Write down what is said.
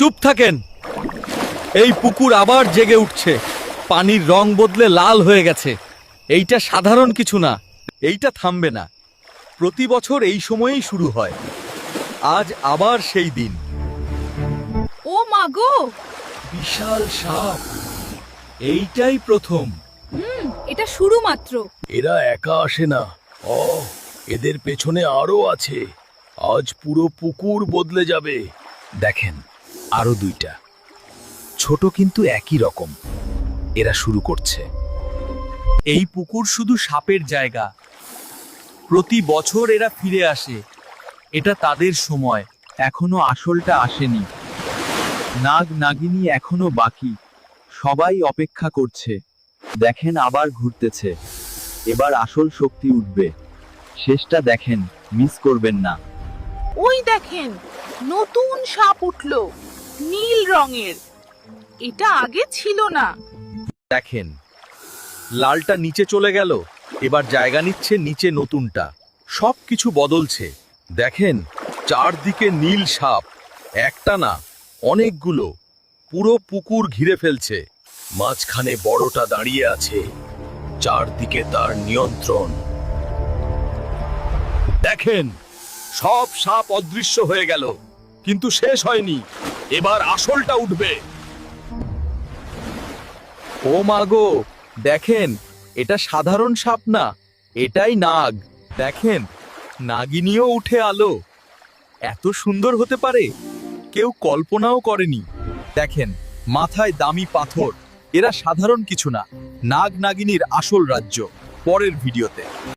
চুপ থাকেন। এই পুকুর আবার জেগে উঠছে, পানির রং বদলে লাল হয়ে গেছে। এইটা সাধারণ কিছু না, এইটা থামবে না। প্রতি বছর এই সময়েই শুরু হয়। আজ আবার সেই দিন। ও মা গো, বিশাল সাপ, এইটাই প্রথম। এটা শুরু মাত্র। এরা একা আসে না, এদের পেছনে আরো আছে। আজ পুরো পুকুর বদলে যাবে। দেখেন, আরো দুইটা ছোট কিন্তু একই রকম। এরা শুরু করছে। এই পুকুর শুধু সাপের জায়গা। প্রতি বছর এরা ফিরে আসে। এটা তাদের সময়। এখনো আসলটা আসেনি। নাগ নাগিনী এখনো বাকি। সবাই অপেক্ষা করছে। দেখেন আবার ঘুরতেছে। এবার আসল শক্তি উঠবে। শেষটা দেখেন, মিস করবেন না। ওই দেখেন, নতুন সাপ উঠলো, নীল রঙের। এটা আগে ছিল না। দেখেন, লালটা নিচে চলে গেল, এবার জায়গা নিচ্ছে নিচে নতুনটা। সবকিছু বদলছে। দেখেন, চারদিকে নীল সাপ, একটা না, অনেকগুলো। পুরো পুকুর ঘিরে ফেলছে। মাঝখানে বড়টা দাঁড়িয়ে আছে, চারদিকে তার নিয়ন্ত্রণ। দেখেন, সব সাপ অদৃশ্য হয়ে গেল, কিন্তু শেষ হয়নি। এবার আসলটা উঠবে। ও মাগো, দেখেন, এটা সাধারণ সাপ না, এটাই নাগ। দেখেন, নাগিনীও উঠে আলো। এত সুন্দর হতে পারে, কেউ কল্পনাও করেনি। দেখেন, মাথায় দামি পাথর। এরা সাধারণ কিছু না, নাগ নাগিনীর আসল রাজ্য। পরের ভিডিওতে।